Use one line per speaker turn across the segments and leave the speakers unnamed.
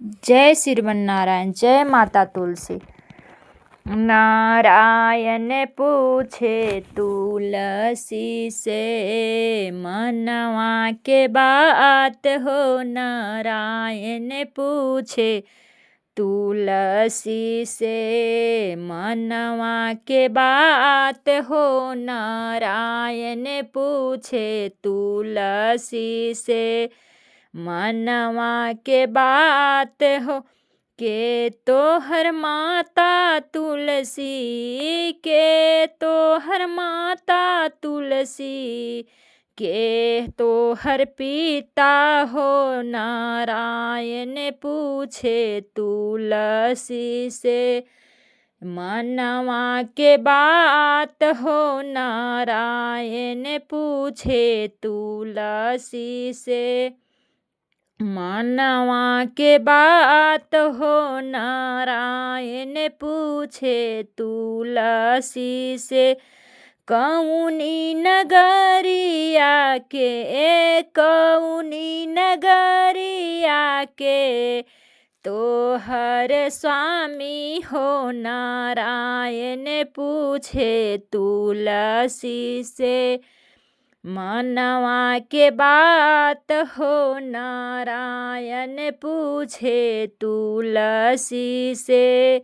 जय श्रीमन्नारायण। जय माता तुलसी। नारायण पूछे तुलसी से, मनवा के बात हो। नारायण पूछे तुलसी से, मनवा के बात हो। नारायण पूछे तुलसी से, मनवा के बात हो। के तोहर माता तुलसी, के तोहर माता तुलसी, के तोहर पिता हो। नारायण पूछे तुलसी से, मनवा के बात हो। नारायण पूछे तुलसी से, मनवा के बात हो। नारायण पूछे तुलसी से, कौनी नगरिया के, कौनी नगरिया के तोहर स्वामी हो। नारायण पूछे तुलसी से, मनवा के बात हो। नारायण पूछे तुलसी से,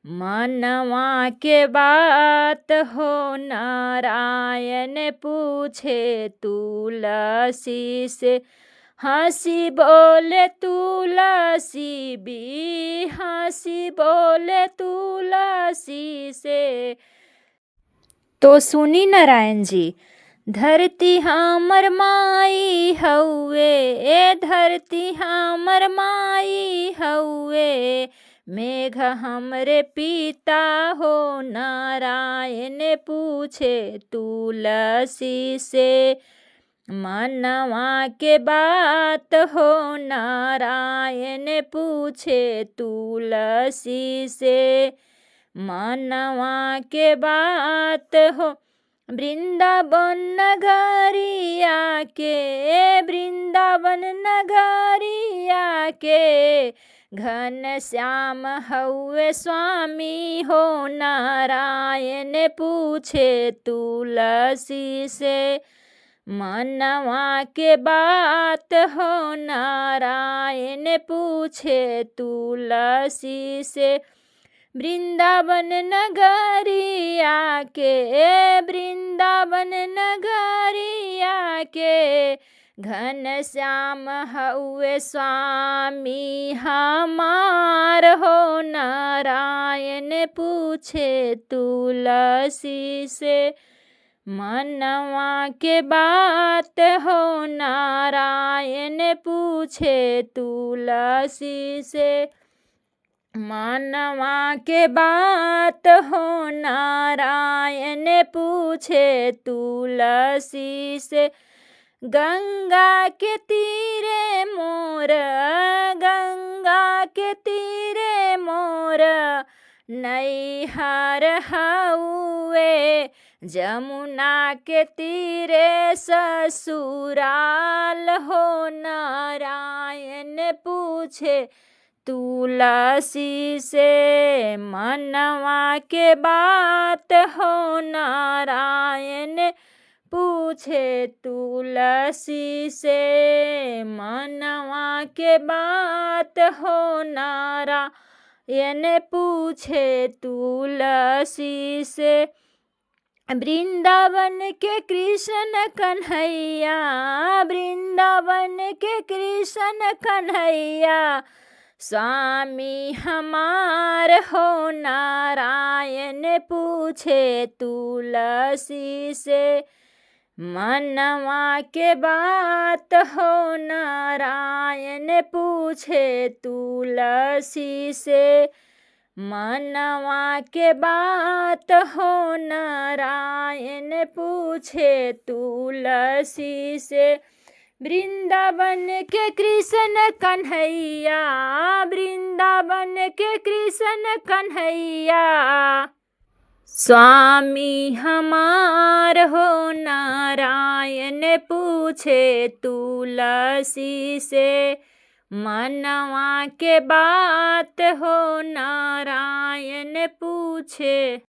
मनवा के बात हो। नारायण पूछे तुलसी से, हंसी बोले तुलसी भी, हंसी बोले तुलसी से। तो सुनी नारायण जी, धरती हमर माई हउए, ए धरती हमर माई हउए, मेघ हमरे पिता हो। नारायण पूछे तुलसी से, मनवा के बात हो। नारायण पूछे तुलसी से, मनवा के बात हो। वृंदावन नगरिया के, वृंदावन नगरिया के घन श्याम हउए स्वामी हो। नारायण पूछे तुलसी से, मनवा के बात हो। नारायण पूछे तुलसी से, वृंदावन नगरिया के, वृंदावन नगरिया के घन श्याम हउए स्वामी हमार हो। नारायण पूछे तुलसी से, मनवा के बात हो। नारायण पूछे तुलसी से, मनवा के बात हो। नारायण पूछे तुलसी से, गंगा के तीरे मोर, गंगा के तीरे मोर नैहर हउए, जमुना के तीरे ससुराल हो। नारायण पूछे तुलसी से, मनवा के बात हो। नारायण पूछे तुलसी से, मनवा के बात हो। नारायण पूछे तुलसी से, वृंदावन के कृष्ण कन्हैया, वृंदावन के कृष्ण कन्हैया स्वामी हमार हो। नारायण पूछे तुलसी से, मनवा के बात हो। नारायण पूछे तुलसी से, मनवा के बात हो। नारायण पूछे तुलसी से, वृंदावन के कृष्ण कन्हैया, वृंदावन के कृष्ण कन्हैया स्वामी हमार हो। नारायण पूछे तुलसी से, मनवा के बात हो नारायण पूछे।